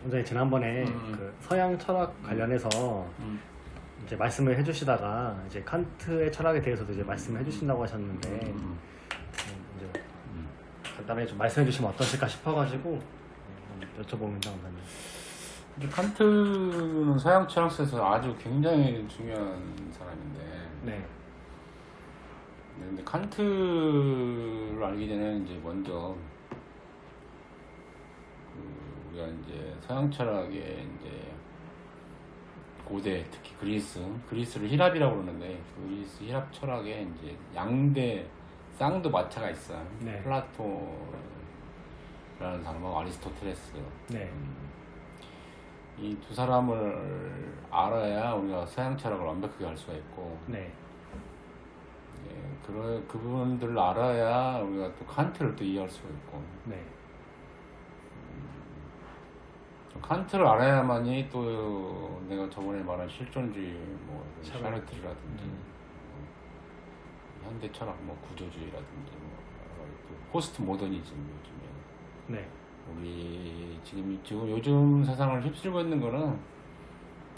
원장님 지난번에 그 서양 철학 관련해서 이제 말씀을 해주시다가 이제 칸트의 철학에 대해서도 이제 말씀을 해주신다고 하셨는데 이제 간단하게 좀 말씀해 주시면 어떠실까 싶어가지고 여쭤봅니다, 원장님. 근데 칸트는 서양 철학에서 아주 굉장히 중요한 사람인데, 네. 근데 칸트를 알기 전에 이제 먼저 우리가 이제 서양 철학의 이제 고대, 특히 그리스를 힐랍이라고 그러는데, 그리스 힐랍 철학에 이제 양대 쌍두 마차가 있어요. 네. 플라토라는 사람하고 아리스토텔레스. 네. 이 두 사람을 알아야 우리가 서양 철학을 완벽하게 알 수가 있고, 네. 그분들을 알아야 우리가 또 칸트를 또 이해할 수가 있고, 네. 칸트를 알아야만이 또 내가 저번에 말한 실존주의, 뭐 샤르트르라든지 현대 철학, 뭐 구조주의라든지, 또 포스트 모더니즘 요즘에 네. 우리 지금 요즘 세상을 휩쓸고 있는 거는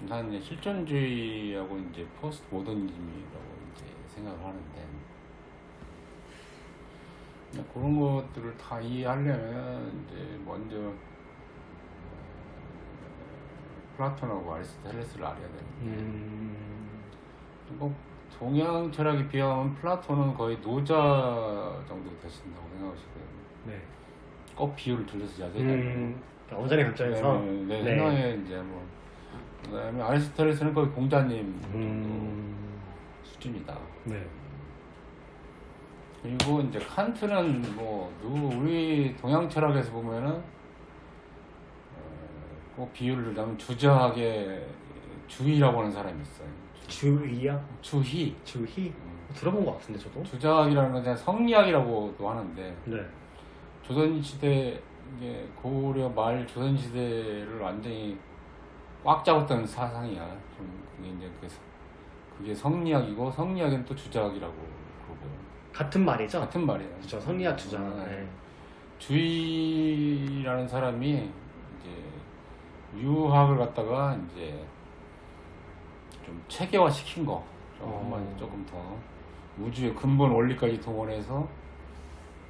난 이제 실존주의하고 이제 포스트 모더니즘이라고 이제 생각을 하는데, 그런 것들을 다 이해하려면 이제 먼저 플라톤하고 아리스토텔레스를 알아야 되는데, 뭐 동양 철학에 비하면 플라톤은 거의 노자 정도 되신다고 생각하시고요. 네. 꼭 비율을 들려서 자세히 원장님 관점에서 내 생각에 이제 뭐 그다음에 아리스토텔레스는 거의 공자님 정도 수준이다. 네. 그리고 이제 칸트는 뭐 우리 동양 철학에서 보면은 꼭 비율을 들자면 주저하게 주희라고 하는 사람이 있어요. 주의야? 주희. 주희? 들어본 것 같은데 저도. 주자학이라는 건 그냥 성리학이라고도 하는데, 네. 조선시대 이제 고려 말 조선시대를 완전히 꽉 잡았던 사상이야. 좀 그게 이제 그게 성리학이고, 성리학은 또 주자학이라고 그러고. 같은 말이죠? 같은 말이에요. 그렇죠. 성리학 주자. 네. 주의라는 사람이 이제 유학을 갖다가 이제 좀 체계화 시킨 거, 조금 더 우주의 근본 원리까지 동원해서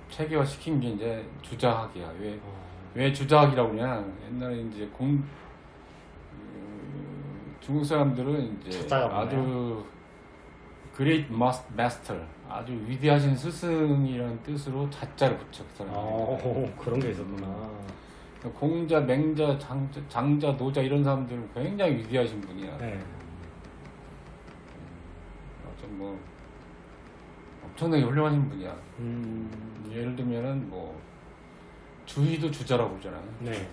체계화 시킨 게 이제 주자학이야. 왜 주자학이라고 그러냐? 옛날에 이제 중국 사람들은 이제 아주 great master, 아주 위대하신 스승이라는 뜻으로 자자를 붙여. 그 사람들이. 그런 게 있었구나. 공자, 맹자, 장자, 노자 이런 사람들은 굉장히 위대하신 분이야. 네. 뭐 엄청나게 훌륭하신 분이야. 예를 들면은 뭐 주희도 주자라고 그러잖아요. 네.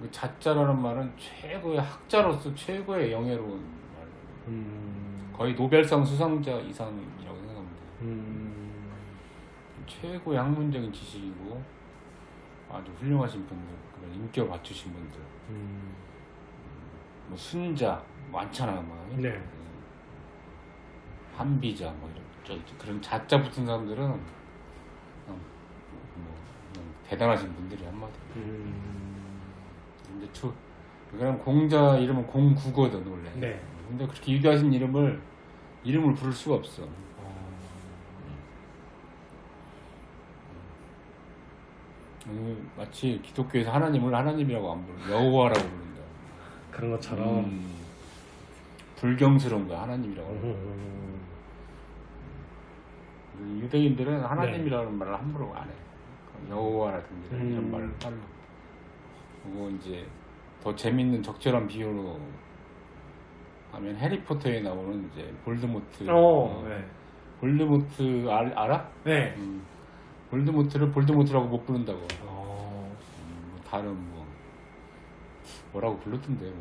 그 자자라는 말은 최고의 학자로서 최고의 영예로운 말. 거의 노벨상 수상자 이상이라고 생각합니다. 최고의 학문적인 지식이고 아주 훌륭하신 분들, 그런 인격을 갖추신 분들. 뭐 순자 많잖아, 막. 네. 한비자, 뭐 이런 그런 자자 붙은 사람들은 그냥 대단하신 분들이 한마디. 근데 그냥 공자 이름은 공구거든 원래. 네. 근데 그렇게 위대하신 이름을 부를 수가 없어. 마치 기독교에서 하나님을 하나님이라고 안 부르고 여호와라고 부른다. 그런 것처럼. 불경스러운 거야, 하나님이라고. 유대인들은 하나님이라는 말을 함부로 안 해. 여호와라든지 이런 말을 빨로. 그리고 이제 더 재밌는 적절한 비유로 하면 해리포터에 나오는 이제 볼드모트. 네. 볼드모트 알아? 네. 볼드모트를 볼드모트라고 못 부른다고. 다른 뭐라고 불렀던데요.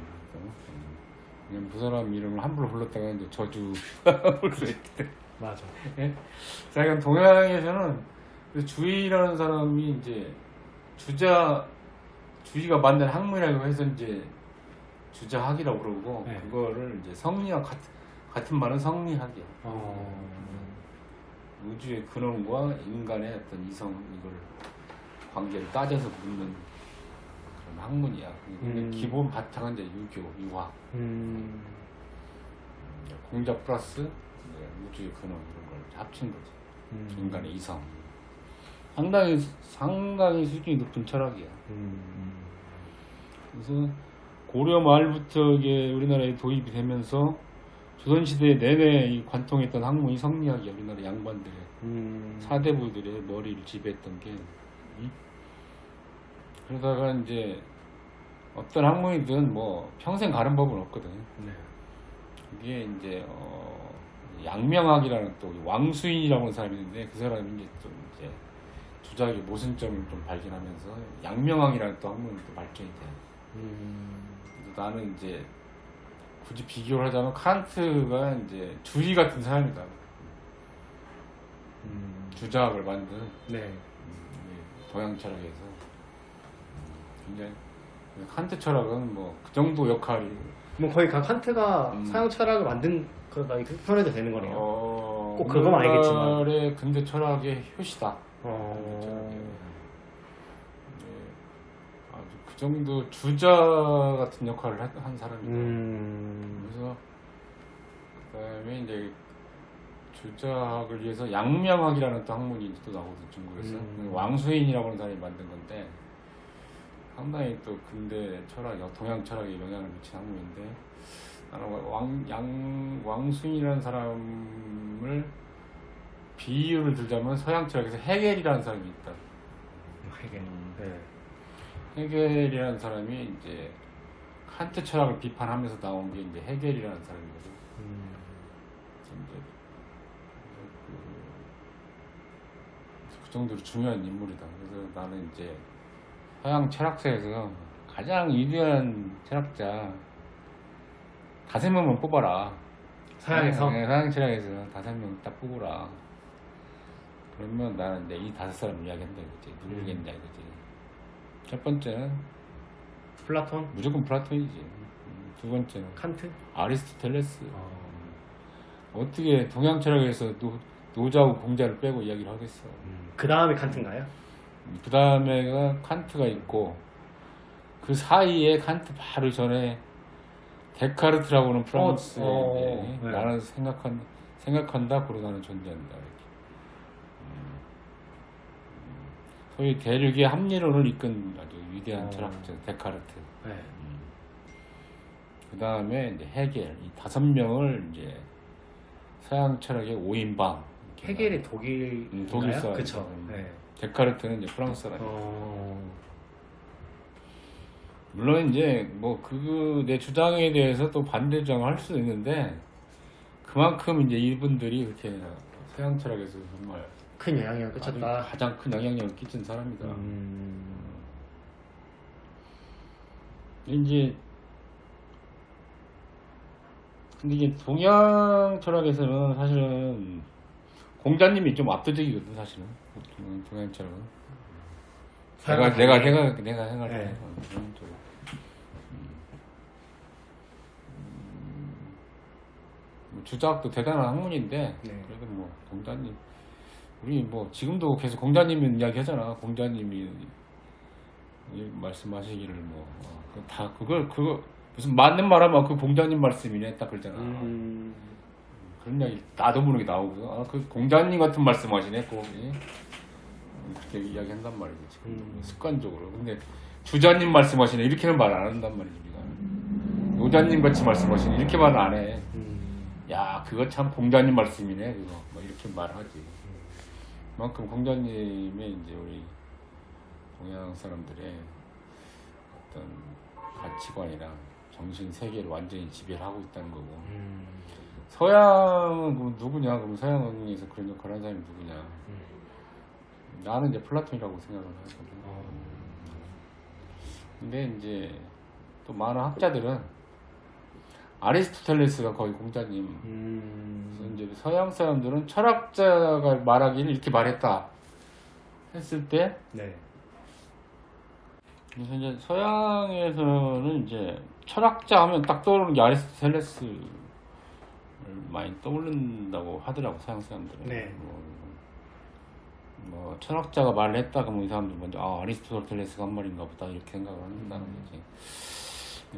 그냥 그 사람 이름을 함부로 불렀다가 이제 저주 볼 수 있대. 맞아. 예? 자, 그럼 동양에서는 그 주의라는 사람이 이제 주의가 만든 학문이라고 해서 이제 주자학이라고 그러고, 네. 그거를 이제 성리학 같은 말은 성리학이야. 우주의 근원과 인간의 어떤 이성 이걸 관계를 따져서 묻는 그런 학문이야. 근데 기본 바탕은 이제 유교, 유학, 공자 플러스 이제 우주의 근원 이런 걸 합친 거지. 인간의 이성. 상당히 수준이 높은 철학이야. 그래서 고려 말부터 이게 우리나라에 도입이 되면서 조선시대 내내 이 관통했던 학문이 성리학이야. 우리나라 양반들의 사대부들의 머리를 지배했던 게. 그러다가 이제 어떤 학문이든 뭐 평생 가는 법은 없거든. 네. 이게 이제 양명학이라는 또 왕수인이라고 하는 사람이 있는데 그 사람이 이제 좀 이제 주작의 모순점을 좀 발견하면서 양명학이라는 또 학문이 또 발견이 돼. 그래서 나는 이제 굳이 비교를 하자면 칸트가 이제 주의 같은 사람이다. 주작을 만든 네. 동양 철학에서 굉장히 칸트 철학은 뭐 그 정도 역할이 뭐 거의 칸트가 서양 철학을 만든 그러다 이렇게 표현해도 되는 거네요. 꼭 그거만 알겠지만. 오늘날의 근대 철학의 효시다. 아주 그 정도 주자 같은 역할을 한 사람이다. 그래서 그다음에 이제 주작을 위해서 양명학이라는 또 학문이 또 나오거든 중국에서. 왕수인이라고 하는 사람이 만든 건데 상당히 또 근대 철학, 동양 철학에 영향을 미친 학문인데 나는 왕수인이라는 사람을 비유를 들자면 서양 철학에서 헤겔이라는 사람이 있다. 헤겔. 네. 헤겔이라는 사람이 이제 칸트 철학을 비판하면서 나온 게 이제 헤겔이라는 사람이거든. 이제 그 정도로 중요한 인물이다. 그래서 나는 이제 서양 철학사에서 가장 위대한 철학자 5명만 뽑아라. 서양에서? 네, 서양 철학에서 5명 딱 뽑으라. 그러면 나는 이제 이 5사람 이야기한다 이거지. 누구겠냐 이거지. 첫 번째는 플라톤? 무조건 플라톤이지. 두 번째는 칸트? 아리스토텔레스. 어떻게 동양 철학에서 노자하고 공자를 빼고 이야기를 하겠어. 그 다음에 칸트인가요? 그 다음에가 칸트가 있고 그 사이에 칸트 바로 전에 데카르트라고 하는 프랑스 네. 나는 생각한다 그러고 나는 존재한다 이렇게. 소위 대륙의 합리론을 이끈 아주 위대한 철학자 데카르트. 네. 그 다음에 이제 헤겔 이 5명을 이제 서양 철학의 5인방. 헤겔이 독일 사람. 그쵸. 네. 데카르트는 이제 프랑스 사람. 물론 이제 뭐 내 주장에 대해서 또 반대 주장을 할 수도 있는데 그만큼 이제 이분들이 그렇게 서양 철학에서 정말 큰 영향력을 끼쳤다. 가장 큰 영향력을 끼친 사람이다. 이제 근데 이게 동양 철학에서는 사실은 공자님이 좀 압도적이거든 사실은. 동양 철학은. 내가 생각할 때. 주작도 대단한 학문인데 그래도 뭐 공자님 우리 뭐 지금도 계속 공자님 이야기 하잖아. 공자님이 말씀하시기를 뭐 다 그거 무슨 맞는 말하면 그 공자님 말씀이네 딱 그러잖아. 그런 이야기 나도 모르게 나오고 그 공자님 같은 말씀하시네 꼭 그렇게 이야기한단 말이지 지금 습관적으로. 근데 주자님 말씀하시네 이렇게는 말 안 한단 말이지 우리가. 노자님 같이 말씀하시네 이렇게 말은 안 해. 야 그거 참 공자님 말씀이네 그거 뭐 이렇게 말하지. 그만큼 공자님의 이제 우리 동양 사람들의 어떤 가치관이나 정신 세계를 완전히 지배를 하고 있다는 거고. 서양은 그럼 누구냐? 그럼 서양에서 그런 역할을 하는 사람이 누구냐? 나는 이제 플라톤이라고 생각을 하거든. 근데 이제 또 많은 학자들은 아리스토텔레스가 거의 공자님. 그래서 이제 서양 사람들은 철학자가 말하기를 이렇게 말했다 했을 때, 그래서 이제 서양에서는 이제 철학자 하면 딱 떠오르는 게 아리스토텔레스를 많이 떠오른다고 하더라고 서양 사람들은. 뭐 철학자가 말을 했다 그러면 이 사람들 먼저 아리스토텔레스가 한 말인가 보다 이렇게 생각을 한다는 거지.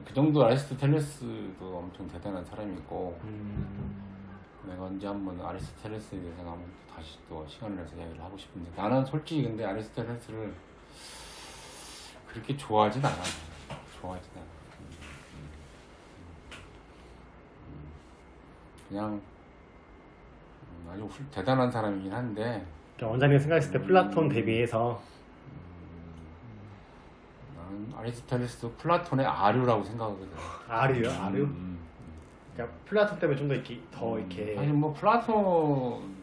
그 정도 아리스토텔레스도 엄청 대단한 사람이고 내가 언제 한번 아리스토텔레스에 대해서 한번 다시 또 시간을 내서 이야기를 하고 싶은데 나는 솔직히 근데 아리스토텔레스를 그렇게 좋아하진 않아. 그냥 아주 대단한 사람이긴 한데 그러니까 원장님 생각했을 때 플라톤 대비해서 나는 아리스토텔레스도 플라톤의 아류라고 생각하거든. 아류요? 아류? 그러니까 플라톤 때문에 좀 더 이렇게 사실 뭐 플라톤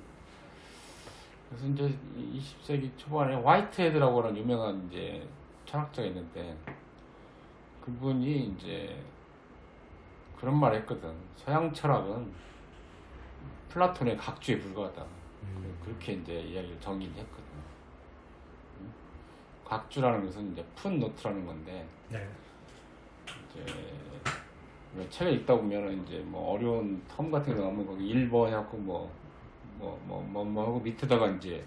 그래서 이제 20세기 초반에 화이트헤드라고 하는 유명한 이제 철학자가 있는데 그분이 이제 그런 말을 했거든. 서양 철학은 플라톤의 각주에 불과하다. 그렇게 이제 이야기를 정의를 했거든. 각주라는 것은 이제 풋노트라는 건데 네. 이제 왜 책을 읽다 보면은 이제 뭐 어려운 텀 같은 거 나오면 거기 1번 해갖고 뭐 하고 밑에다가 이제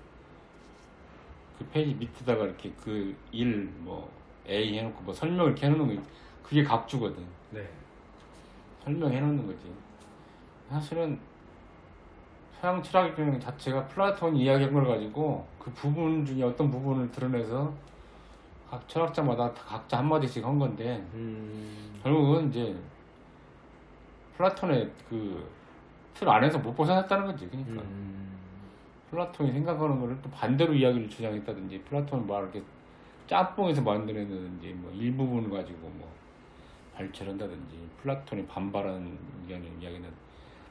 그 페이지 밑에다가 이렇게 그 1 뭐 A 해놓고 뭐 설명을 이렇게 해놓는 거 그게 각주거든. 네. 설명해놓는 거지. 사실은 서양 철학 자체가 플라톤이 이야기한 걸 가지고 그 부분 중에 어떤 부분을 드러내서 각 철학자마다 각자 한마디씩 한 건데 결국은 이제 플라톤의 그 틀 안에서 못 벗어났다는 거지. 그러니까 플라톤이 생각하는 거를 또 반대로 이야기를 주장했다든지 플라톤은 뭐 이렇게 짬뽕에서 만들어내는지 뭐 일부분을 가지고 뭐 발췌를 한다든지 플라톤이 반발하는 이야기는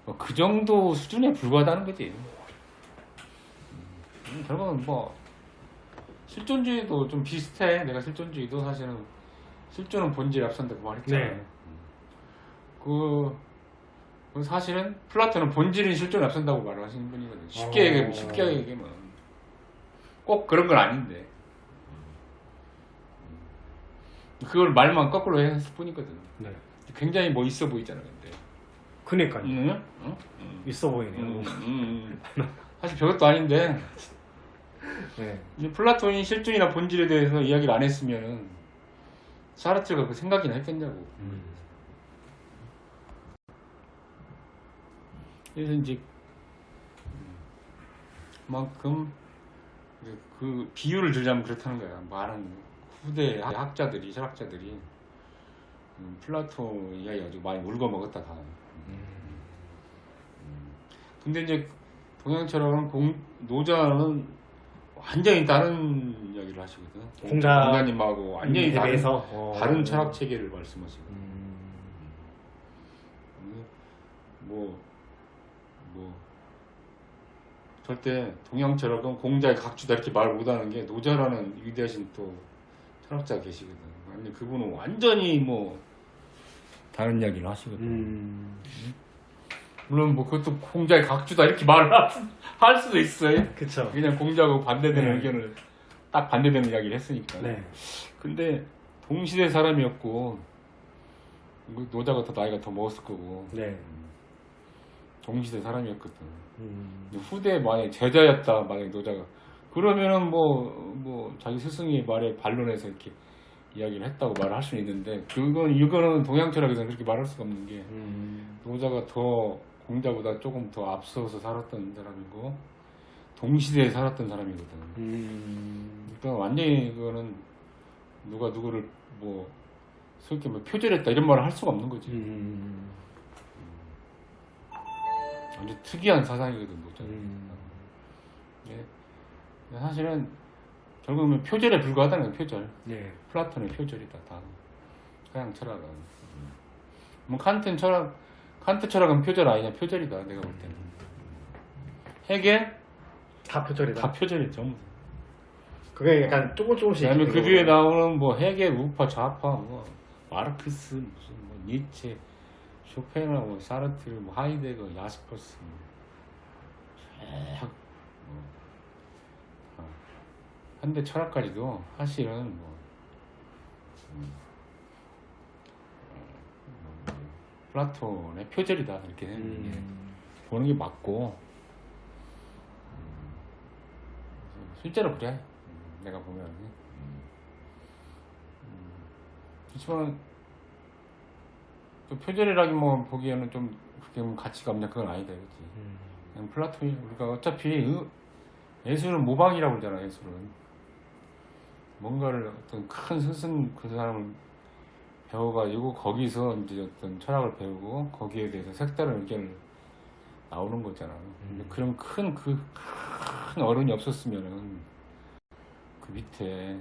뭐 그 정도 수준에 불과하다는 거지. 결국은 뭐 실존주의도 좀 비슷해. 내가 실존주의도 사실은 실존은 본질에 앞선다고 말했잖아. 네. 그 사실은 플라톤은 본질인 실존에 앞선다고 말을 하시는 분이거든. 쉽게 얘기하면 꼭 그런 건 아닌데 그걸 말만 거꾸로 했을 뿐이거든. 네. 굉장히 뭐 있어 보이잖아, 근데. 그니까요. 응? 있어 보이네요. 사실 별것도 아닌데. 네. 이제 플라톤이 실존이나 본질에 대해서 이야기를 안 했으면은 사르트르가 그 생각이나 했겠냐고. 그래서 이제 그만큼 그 비유를 들자면 그렇다는 거야. 많은 후대 학자들이 철학자들이 플라톤 이야기 가지고 많이 울고 먹었다 다. 근데 이제 동양 철학은 노자는 완전히 다른 이야기를 하시거든. 공자님하고 완전히 다른 철학 체계를 말씀하시거든. 절대 동양 철학은 공자의 각주다 이렇게 말 못하는 게 노자라는 위대하신 또 철학자가 계시거든. 근데 그분은 완전히 뭐 다른 이야기를 하시거든. 물론 뭐 그것도 공자의 각주다 이렇게 말을 할 수도 있어요. 그쵸. 그냥 공자하고 반대되는 네. 의견을 딱 반대되는 이야기를 했으니까. 네. 근데 동시대 사람이었고 노자가 더 나이가 더 먹었을 거고. 네. 동시대 사람이었거든. 후대에 만약에 제자였다 만약에 노자가 그러면은 뭐 자기 스승의 말에 반론해서 이렇게 이야기를 했다고 말을 할 수는 있는데 이거는 동양 철학에서는 그렇게 말할 수가 없는 게 노자가 더 공자보다 조금 더 앞서서 살았던 사람이고 동시대에 살았던 사람이거든. 그러니까 완전히 그거는 누가 누구를 뭐 솔직히 뭐 표절했다 이런 말을 할 수가 없는 거지. 완전 특이한 사상이거든 노자는. 예. 사실은 결국은 표절에 불과하다는 건 표절. 네. 플라톤의 표절이다 다. 서양 철학은. 뭐 칸트 철학은 표절 아니냐 표절이다 내가 볼 때는. 헤겔 다 표절이다. 다 표절이 전부. 그게 약간 조금씩. 그다음에 그 뒤에 나오는 뭐 헤겔, 우파, 좌파, 뭐 마르크스, 무슨 뭐 니체, 쇼펜하, 뭐 사르트르, 뭐 하이데거, 야스퍼스, 쫙 현대 철학까지도 사실은 플라톤의 표절이다 이렇게 보는 게 맞고 실제로 그래. 내가 보면. 그렇지만 또 표절이라기 뭐 보기에는 좀 그게 뭐 가치가 없냐 그건 아니다, 그렇지. 그냥 플라톤이 우리가 어차피 예술은 모방이라고 그러잖아. 예술은 뭔가를 어떤 큰 스승 그 사람을 배워가지고 거기서 이제 어떤 철학을 배우고 거기에 대해서 색다른 의견을 나오는 거잖아. 근데 그런 큰 어른이 없었으면은 그 밑에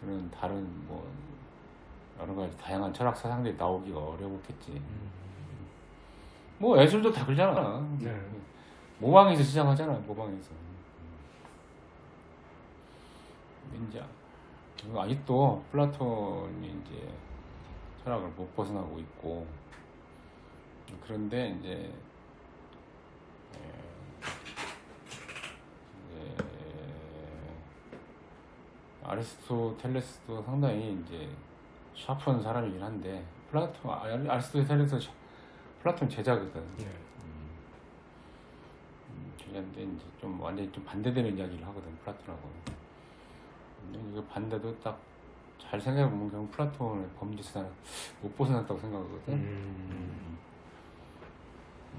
그런 다른 뭐 여러 가지 다양한 철학 사상들이 나오기가 어려웠겠지. 뭐 예술도 다 그러잖아. 네. 모방에서 시작하잖아. 모방에서. 이제 아직도 플라톤이 이제 철학을 못 벗어나고 있고, 그런데 이제 아리스토텔레스도 상당히 이제 샤프한 사람이긴 한데 아리스토텔레스 플라톤 제자거든. 네. 제자인데 이제 좀 완전히 좀 반대되는 이야기를 하거든 플라톤하고. 근데 이거 반대도 딱 잘 생각해보면 그냥 플라톤의 범죄에서 못 벗어났다고 생각하거든.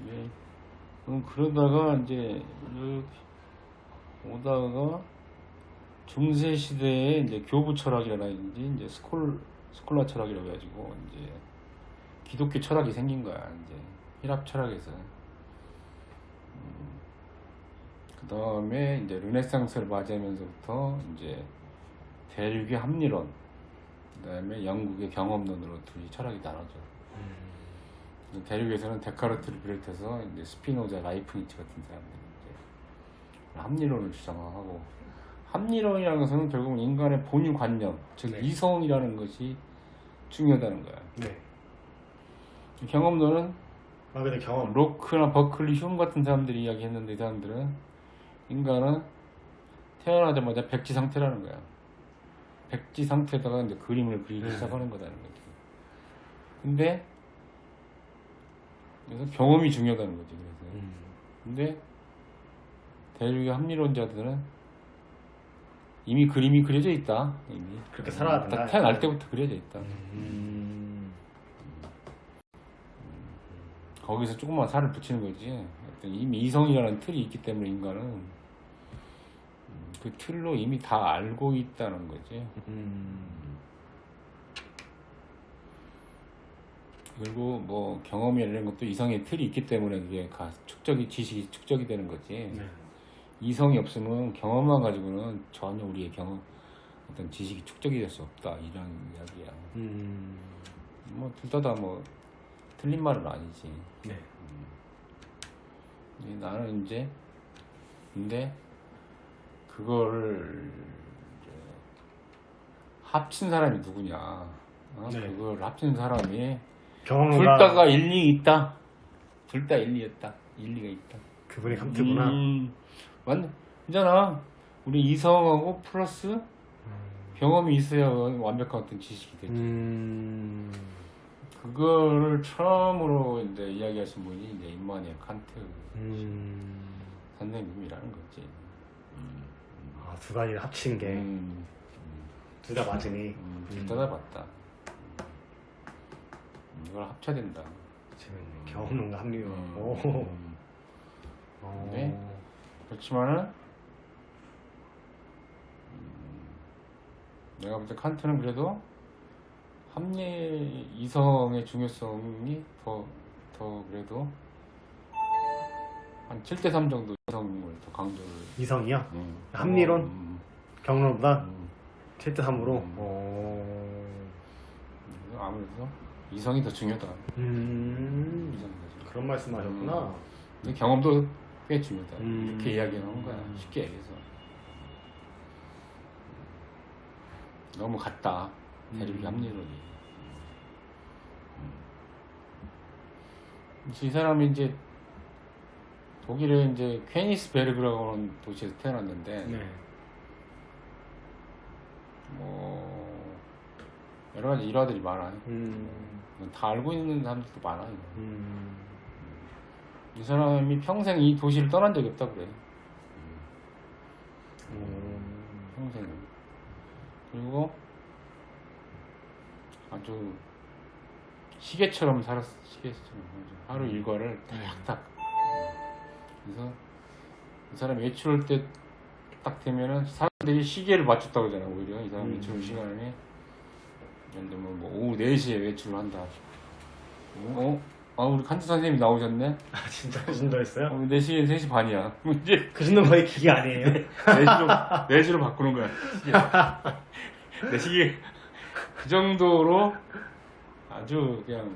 예. 그럼 그러다가 이제 이렇게 오다가 중세 시대에 이제 교부 철학이라든지 이제 스콜라 철학이라고 해가지고 이제 기독교 철학이 생긴 거야. 이제 힐랍 철학에서. 그 다음에 이제 르네상스를 맞이하면서부터 이제 대륙의 합리론, 그 다음에 영국의 경험론으로 둘이 철학이 나눠져. 대륙에서는 데카르트를 비롯해서 이제 스피노자, 라이프니츠 같은 사람들이 이제 합리론을 주장하고, 합리론이라는 것은 결국은 인간의 본유 관념, 즉 네. 이성이라는 것이 중요하다는 거야. 네. 경험론은 아, 근데 경험. 로크나 버클리, 흉 같은 사람들이 이야기했는데, 이 사람들은 인간은 태어나자마자 백지 상태라는 거야. 백지 상태에다가 이제 그림을 그리기 시작하는 거다는 거지. 근데 그래서 경험이 중요하다는 거지. 그래서 근데 대륙의 합리론자들은 이미 그림이 그려져 있다. 이미 그렇게 살아야 된다. 딱 태어날 때부터 그려져 있다. 거기서 조금만 살을 붙이는 거지. 어떤 이미 이성이라는 틀이 있기 때문에 인간은 그 틀로 이미 다 알고 있다는 거지. 그리고 뭐 경험이라는 것도 이성의 틀이 있기 때문에 그게 지식이 축적이 되는 거지. 네. 이성이 없으면 경험만 가지고는 전혀 우리의 어떤 지식이 축적이 될 수 없다. 이런 이야기야. 뭐 둘 다 뭐 틀린 말은 아니지. 네. 나는 이제 근데 그거를 이제 합친 사람이 누구냐? 네. 그걸 합친 사람이 경험론가. 둘 다가 일리 있다. 둘 다 일리였다. 일리가 있다. 그분이 칸트구나. 완전 있잖아. 우리 이성하고 플러스 경험이 있어야 완벽한 어떤 지식이 되지. 그거를 처음으로 이제 이야기하신 분이 이제 임마누엘 칸트 선생님이라는 거지. 아, 두 가지를 합친 게 둘 다 맞으니. 둘 다 맞다. 이걸 합쳐야 된다. 재밌네. 경험론과 합리론. 오. 네. 그렇지만은 내가 볼 때 칸트는 그래도 합리 이성의 중요성이 더 그래도 한 7대3 정도 이성을 더 강조를. 이성이요? 합리론? 경험론보다 7대3으로. 아무래도 이성이 더 중요하다. 이성이 더 중요하다. 그런 말씀하셨구나. 근데 경험도 꽤 중요하다. 이렇게 이야기하는 거야. 쉽게 얘기해서. 너무 같다. 대륙의 합리론이. 이 사람이 이제 독일의 이제 퀘니스베르그라고 하는 도시에서 태어났는데, 네. 뭐 여러 가지 일화들이 많아요. 다 알고 있는 사람들도 많아요. 이 사람이 평생 이 도시를 떠난 적이 없다 그래. 그리고 아주 시계처럼 살았어. 시계처럼 하루 일과를 딱딱. 그래서 이 사람 외출할 때 딱 되면은 사람들이 시계를 맞췄다고 하잖아. 오히려 이 사람 외출 시간에 예를 들면 뭐 오후 4시에 외출을 한다. 우리 칸트 선생님이 나오셨네. 아 진짜 그 정도 했어요? 4시에 3시 반이야. 이제 그 정도는 거의 기계 아니에요? 4시로 바꾸는 거야. 내 시계 그 정도로 아주 그냥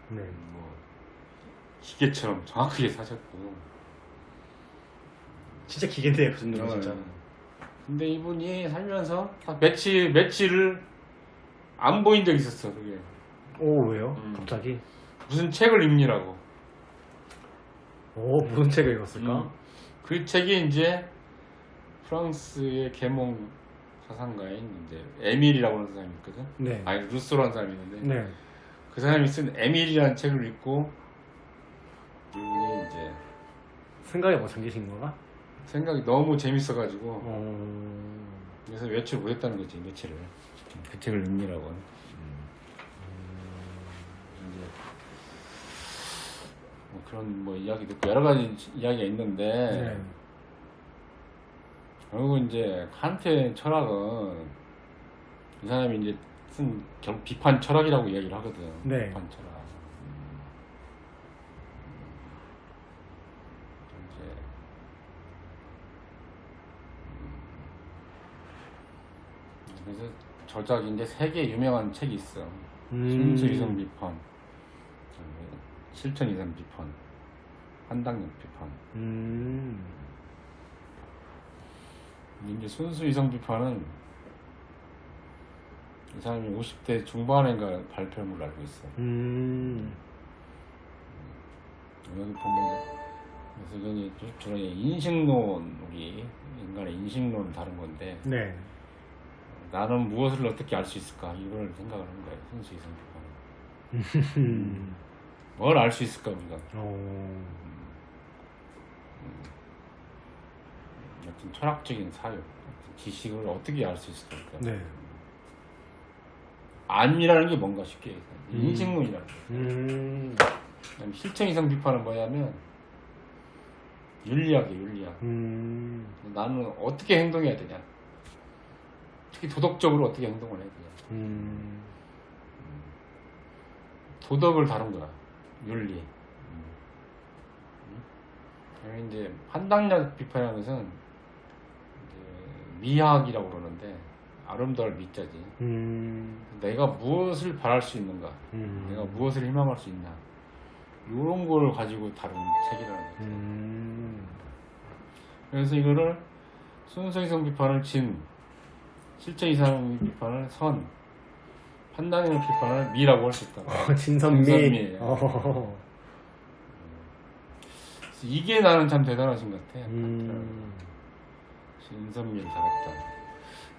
네. 기계처럼 정확하게 사셨고. 진짜 기계인데요, 그 정도면 진짜. 근데 이분이 살면서 딱 며칠을 안 보인 적이 있었어. 그게 오 왜요? 갑자기? 무슨 책을 읽느라고. 오 무슨 책을 읽었을까? 그 책이 이제 프랑스의 계몽 사상가인 이제 에밀이라고 하는 사람이 있거든. 네. 아니 루소라는 사람이 있는데 네. 그 사람이 쓴 에밀이라는 책을 읽고 이분이 이제 생각에 뭐 잠기신 건가? 생각이 너무 재밌어가지고 어... 그래서 외출 못했다는 거지 며칠을. 그 책을 읽느라고. 이제 뭐 그런 뭐 이야기도 있고 여러 가지 이야기가 있는데 네. 그리고 이제 칸트의 철학은 이 사람이 이제 쓴 결국 비판 철학이라고 이야기를 하거든. 네. 비판 철학. 이제 그래서 저작이 이제 3개 유명한 책이 있어. 순수 이성 비판, 실천 이성 비판, 판단력 비판. 이제 순수 이성 비판은 이 사람이 50대 중반인가 발표한 걸로 알고 있어. 여기 보면 그래서 이건 주로 인식론, 우리 인간의 인식론을 다룬 건데. 네. 나는 무엇을 어떻게 알 수 있을까? 이걸 생각을 한 거예요. 순수 이성 비판은. 뭘 알 수 있을까 우리가? 어떤 철학적인 사유, 어떤 지식을 어떻게 알 수 있을까? 네. 안이라는 게 뭔가 쉽게 해서 인식론이라는 거. 그다음에 실천 이성 비판은 뭐냐면 윤리학이에요. 윤리학. 나는 어떻게 행동해야 되냐? 특히 도덕적으로 어떻게 행동을 해야 되냐? 도덕을 다룬 거야. 윤리. 이제 판단력 비판이라는 것은 미학이라고 그러는데 아름다울 미자지. 내가 무엇을 바랄 수 있는가? 내가 무엇을 희망할 수 있나? 이런 걸 가지고 다룬 책이라는 거죠. 그래서 이거를 순수 이성 비판을 진, 실천 이성 비판을 선, 판단력 비판을 미라고 할 수 있다. 진선미. 진선미예요. 이게 나는 참 대단하신 것 같아. 진선미를 달았다.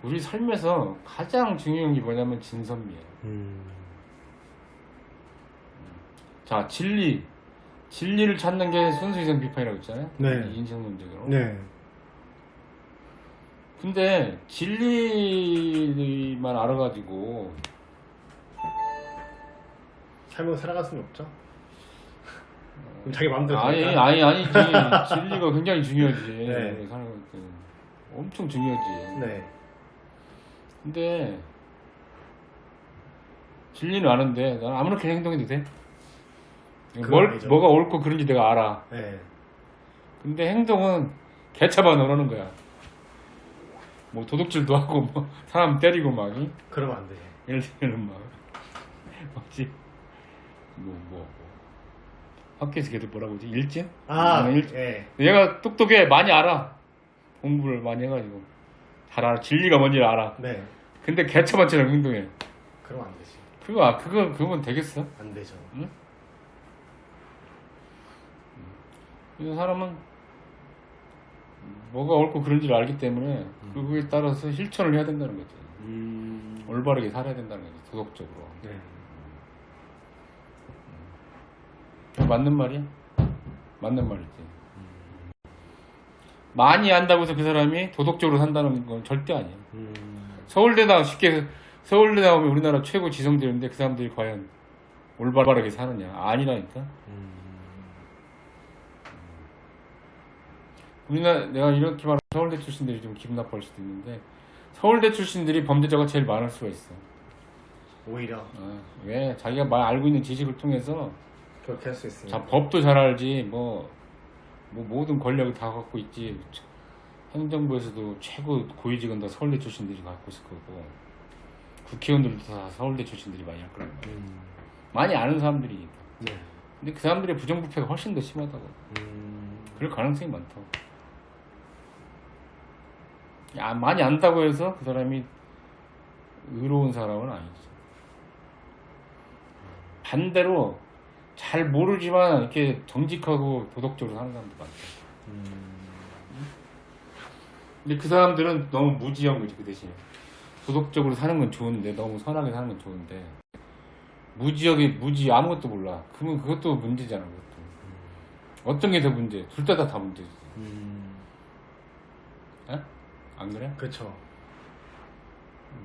우리 삶에서 가장 중요한 게 뭐냐면 진선미예요. 자, 진리를 찾는 게 순수 이성 비판이라고 했잖아요. 네. 인식론적으로. 네. 근데 진리만 알아가지고 삶을 살아갈 수는 없죠. 그럼 자기 마음대로 아니지. 진리가 굉장히 중요하지. 네. 사는 것 엄청 중요하지. 네. 근데 진리는 아는데 난 아무렇게 행동해도 돼? 뭐가 옳고 그른지 내가 알아. 네. 근데 행동은 개차반 오르는 거야. 뭐 도둑질도 하고 뭐 사람 때리고 막. 그러면 안 되죠. 예를 들면 막지 뭐 학교에서 걔들 뭐라고 하지? 일진? 예. 얘가 똑똑해. 많이 알아. 공부를 많이 해가지고 잘 알아. 진리가 뭔지를 알아. 네. 근데 개차반처럼 행동해. 그러면 안 되지. 그건 되겠어? 안 되죠. 응? 이 사람은 뭐가 옳고 그른지를 알기 때문에 그거에 따라서 실천을 해야 된다는 거지. 올바르게 살아야 된다는 거지. 도덕적으로. 네. 맞는 말이야? 맞는 말이지. 많이 안다고 해서 그 사람이 도덕적으로 산다는 건 절대 아니야. 서울대 나오면 우리나라 최고 지성들인데 그 사람들이 과연 올바르게 사느냐? 아니라니까. 내가 이렇게 말하면 서울대 출신들이 좀 기분 나빠할 수도 있는데 서울대 출신들이 범죄자가 제일 많을 수가 있어. 오히려 왜? 자기가 알고 있는 지식을 통해서 그렇게 할 수 있으니까. 자, 법도 잘 알지. 뭐 모든 권력을 다 갖고 있지. 행정부에서도 최고 고위직은 다 서울대 출신들이 갖고 있을 거고 국회의원들도 다 서울대 출신들이 많이 할 거란 말이야. 많이 아는 사람들이니까. 네. 근데 그 사람들의 부정부패가 훨씬 더 심하다고. 그럴 가능성이 많다고. 많이 안다고 해서 그 사람이 의로운 사람은 아니지. 반대로 잘 모르지만 이렇게 정직하고 도덕적으로 사는 사람도 많다. 근데 그 사람들은 너무 무지한 거지. 그 대신에 도덕적으로 사는 건 좋은데, 너무 선하게 사는 건 좋은데 무지 아무것도 몰라. 그러면 그것도 문제잖아. 그것도. 어떤 게 더 문제? 둘 다 문제지. 에? 안 그래? 그렇죠.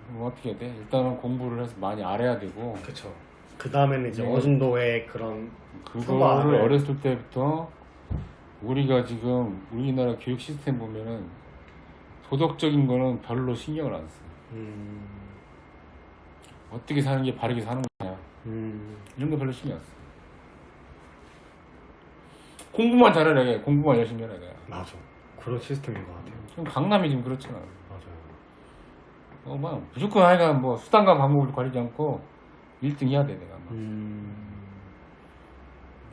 그럼 어떻게 해야 돼? 일단은 공부를 해서 많이 알아야 되고. 그렇죠. 그 다음에는 이제 어느 정도의 그런 그거를 어렸을 때부터 우리가 지금 우리나라 교육 시스템 보면은 도덕적인 거는 별로 신경을 안 써. 어떻게 사는 게 바르게 사는 거냐. 이런 거 별로 신경 안 써. 공부만 잘해라. 공부만 열심히 해라. 맞아. 그런 시스템인 것 같아요. 지금 강남이 지금 그렇잖아. 맞아요. 막 무조건 하여간 뭐 수단과 방법을 가리지 않고 1등 해야 돼, 내가.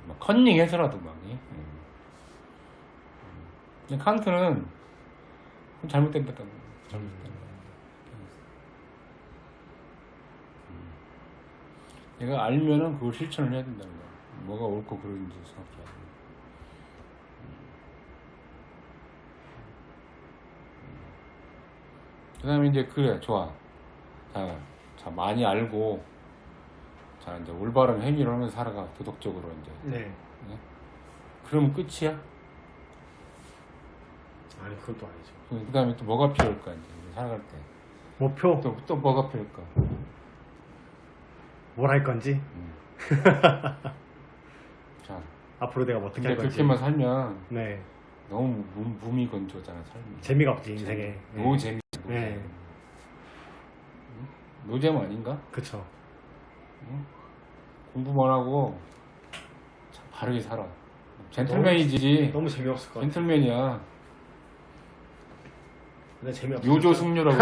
막 컨닝 해서라도 막. 근데 칸트는 잘못된다고. 내가 알면은 그걸 실천을 해야 된다는 거야. 뭐가 옳고 그른지 생각해야 돼. 그 다음에 이제, 그래, 좋아. 자, 많이 알고, 자, 이제 올바른 행위를 하면서 살아가, 도덕적으로, 이제. 네. 그러면 끝이야? 아니, 그것도 아니죠. 그 다음에 또 뭐가 필요할까, 이제, 살아갈 때. 목표? 또 뭐가 필요할까? 뭘 할 건지? 자. 앞으로 내가 어떻게 할 근데 건지. 그렇게만 살면, 네. 너무 무미건조하잖아, 삶이. 재미가 없지, 인생에. 노재미. 네. 노잼 아닌가? 그쵸. 공부만 하고 참 바르게 살아. 젠틀맨이지. 너무 재미없을 것 같아. 젠틀맨이야. 근데 재미없어. 요조 승려라고.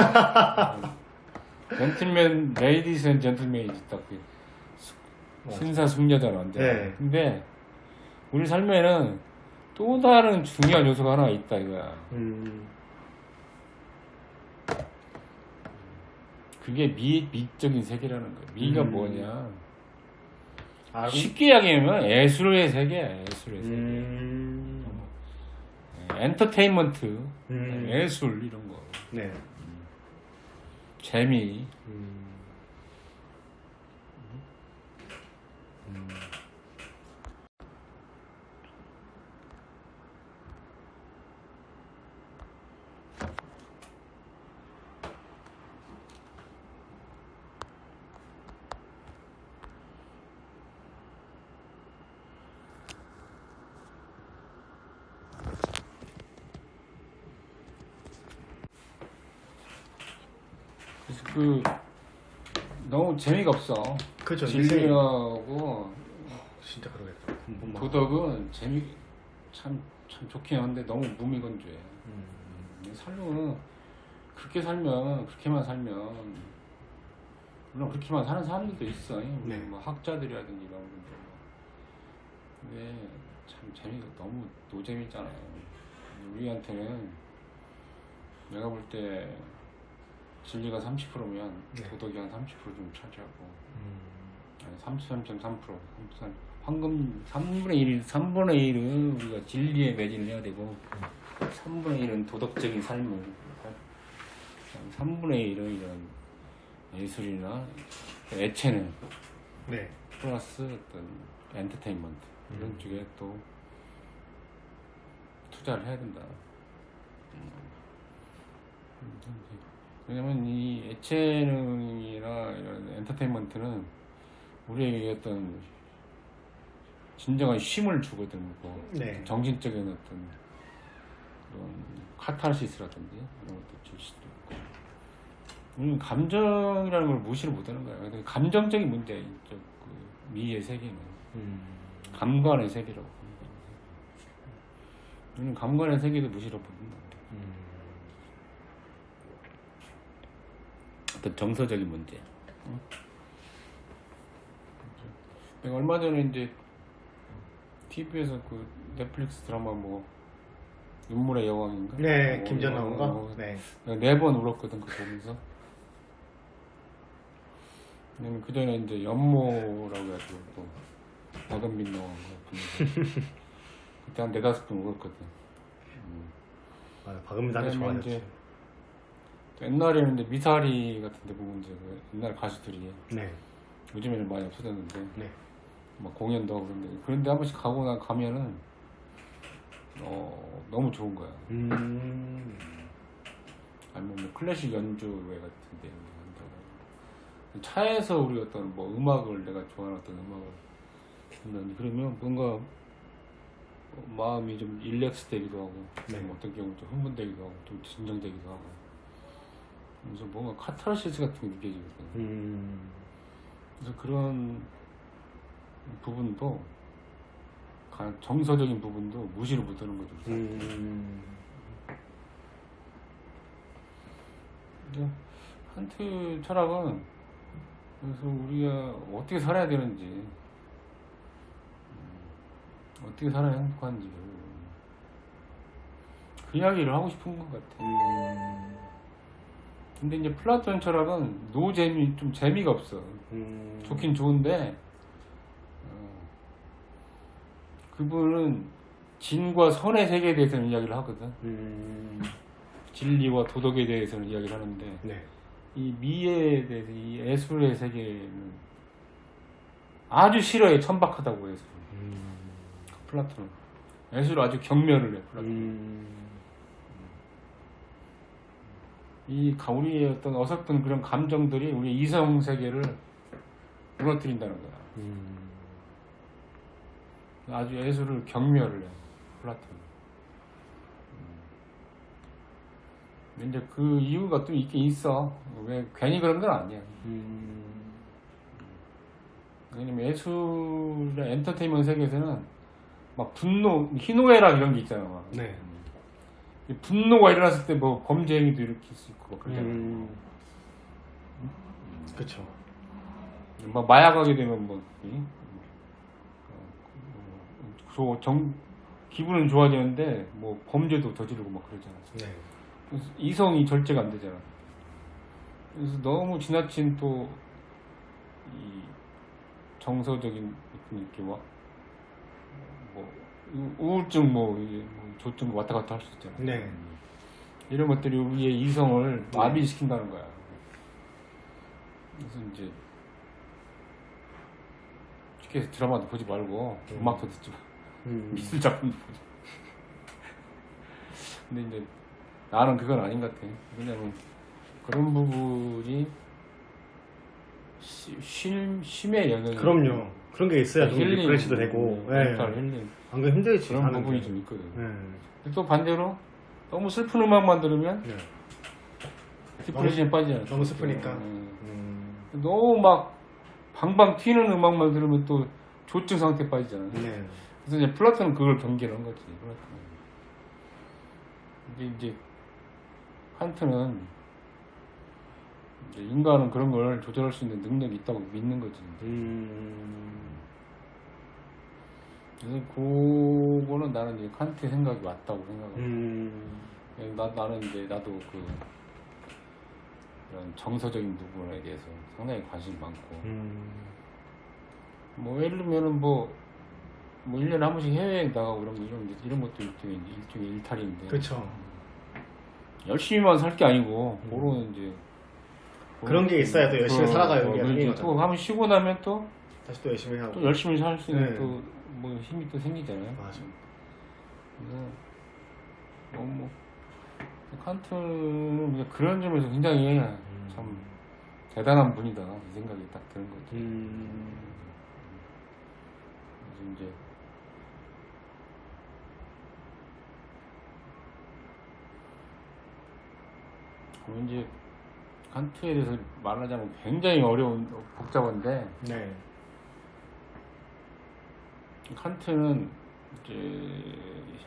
젠틀맨, 레이디스 앤 젠틀맨이지. 딱 그 신사 승려잖아. 완전. 네. 근데 우리 삶에는 또 다른 중요한 요소가 하나 있다 이거야. 그게 미적인 세계라는 거야. 미가 뭐냐? 쉽게 이야기하면 예술의 세계야. 예술의 세계. 엔터테인먼트, 예술 이런 거. 네. 재미. 그래서 너무 재미가 없어. 그렇죠. 진리하고 진짜 그러겠다. 도덕은 참 좋긴 한데 너무 무미건조해. 살면 그렇게만 살면 물론 그렇게만 사는 사람들도 있어. 우리 네. 뭐 학자들이라든지 이런 분들. 근데 참 재미가 너무 노재미잖아요. 우리한테는 내가 볼 때 진리가 30%면 네. 도덕이 한 30% 좀 차지하고 아니 33.3% 황금 3분의 1은 우리가 진리에 매진을 해야 되고 3분의 1은 도덕적인 삶을 3분의 1은 이런 예술이나 애체능 네. 플러스 어떤 엔터테인먼트 이런 쪽에 또 투자를 해야 된다. 왜냐면 이 예체능이나 이런 엔터테인먼트는 우리에게 어떤 진정한 쉼을 주거든. 뭐 네. 정신적인 어떤 그런 카타르시스라든지 이런 것도 줄 수도 있고. 우리는 감정이라는 걸 무시를 못하는 거야. 근데 감정적인 문제, 이쪽 그 미의 세계는 감관의 세계라고. 우리는 감관의 세계도 무시를 못한다. 어떤 정서적인 문제. 내가 얼마 전에 이제 TV에서 그 넷플릭스 드라마 뭐 눈물의 여왕인가? 네, 김전 나온 거. 네. 내가 4번 울었거든 그거 보면서. 왜냐면 그 전에 이제 연모라고 해가지고 또 박은빈 나온 거 보면서 그때 한 4-5번 울었거든. 아, 박은빈 나도 그다음에 좋아했지. 이제 옛날에는 이제 미사리 같은 데 보면 이제 그 옛날 가수들이 네. 요즘에는 많이 없어졌는데 네. 막 공연도 하고 그런데 한 번씩 가면은 너무 좋은 거야. 아니면 뭐 클래식 연주회 같은데 한다고. 차에서 우리 어떤 뭐 음악을 내가 좋아하는 어떤 음악을 듣는다든지 그러면 뭔가 마음이 좀 릴렉스 되기도 하고 네. 어떤 경우 좀 흥분되기도 하고 좀 진정되기도 하고 그래서 뭔가 카타르시스 같은 게 느껴지거든. 그래서 그런 부분도 정서적인 부분도 무시를 못하는 거죠. 칸트 철학은 그래서 우리가 어떻게 살아야 되는지 어떻게 살아야 행복한지 그 이야기를 하고 싶은 것 같아. 근데 이제 플라톤 철학은 좀 재미가 없어. 좋긴 좋은데 그분은 진과 선의 세계에 대해서는 이야기를 하거든. 진리와 도덕에 대해서는 이야기를 하는데 네. 이 미에 대해서 이 예술의 세계는 아주 싫어해. 천박하다고 해서 플라톤은 예술을 아주 경멸을 해. 플라톤은 우리의 어떤 어설픈 그런 감정들이 우리 이성 세계를 무너뜨린다는 거야. 아주 예술을 경멸을 해. 플라톤은. 근데 그 이유가 또 있긴 있어. 왜 괜히 그런 건 아니야. 왜냐면 예술이나 엔터테인먼트 세계에서는 막 분노, 희노애락 이런 게 있잖아. 막. 네. 분노가 일어났을 때 뭐 범죄 행위도 일으킬 수 있고 막 그러잖아. 그렇죠. 막 마약하게 되면 뭐 기분은 좋아지는데 뭐 범죄도 저지르고 막 그러잖아. 네. 그래서 이성이 절제가 안 되잖아. 그래서 너무 지나친 또 이 정서적인 이렇게 뭐 우울증 조증 왔다 갔다 할 수 있잖아. 네. 이런 것들이 우리의 이성을 마비시킨다는 거야. 그래서 이제 쉽게 해서 드라마도 보지 말고 음악도 듣지 마. 미술 작품도 보지. 근데 이제 나는 그건 아닌 것 같아. 왜냐면 그런 부분이 쉼의 영역이. 그럼요. 그런 게 있어야 좀 힐링, 리프레시도 되고. 멘탈 힐링. 안 그러면 힘들지. 그런 사는 부분이 게. 좀 있거든. 네. 근데 또 반대로 너무 슬픈 음악만 들으면 네. 디프레션에 빠지잖아. 너무 슬프니까. 너무 막 방방 튀는 음악만 들으면 또 조증 상태에 빠지잖아. 네. 그래서 이제 플라톤은 그걸 경계하는 거지. 플라톤은. 근데 이제 칸트는 이제 인간은 그런 걸 조절할 수 있는 능력이 있다고 믿는 거지. 그래서 그거는 나는 이제 칸트의 생각이 맞다고 생각하고. 나는 이제 나도 그런 정서적인 부분에 대해서 상당히 관심이 많고. 뭐 예를 들면은 뭐 1년에 한 번씩 해외여행 나가고 이런 것도 일종의 일탈인데. 그렇죠. 열심히만 살 게 아니고 그런 이제 그런 게 있어야 또 열심히 살아가요. 또 한번 쉬고 나면 또 다시 또 열심히 하고. 또 열심히 살 수 있는 네. 또 뭐 힘이 또 생기잖아요. 맞아. 그래서 너무 칸트는 그냥 그런 점에서 굉장히 참 대단한 분이다 이 생각이 딱 드는 거죠. 그래서 이제 그럼 이제 칸트에 대해서 말하자면 굉장히 어려운 복잡한데 네. 칸트는 이제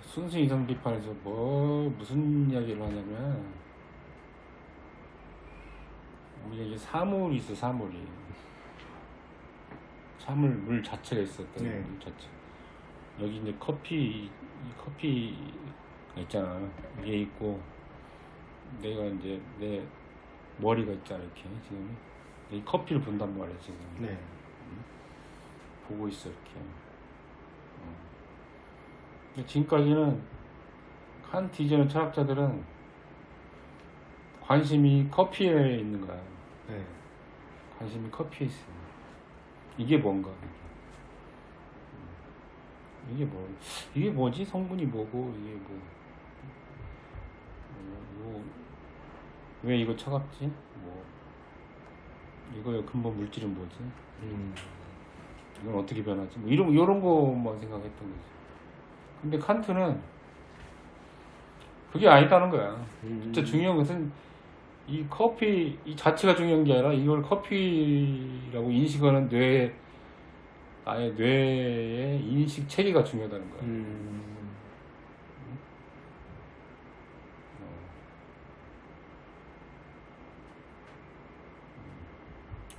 순수 이성 비판에서 무슨 이야기를 하냐면 우리가 이제 사물이 있어 사물이 물 자체가 있었던 네. 물 자체 여기 이제 커피가 있잖아 위에 있고 내가 이제 내 머리가 있잖아 이렇게 지금 이 커피를 본단 말이야 지금 네. 보고 있어 이렇게. 근데 지금까지는 칸트 이전의 철학자들은 관심이 커피에 있는 거야. 네. 관심이 커피에 있어. 이게 뭔가? 이게 뭐지? 성분이 뭐고 이게 왜 이거 차갑지? 이거의 근본 물질은 뭐지? 이건 어떻게 변하지? 이런 거만 생각했던 거지. 근데 칸트는 그게 아니다는 거야. 진짜 중요한 것은 이 커피 이 자체가 중요한 게 아니라 이걸 커피라고 인식하는 나의 뇌의 인식 체계가 중요하다는 거야.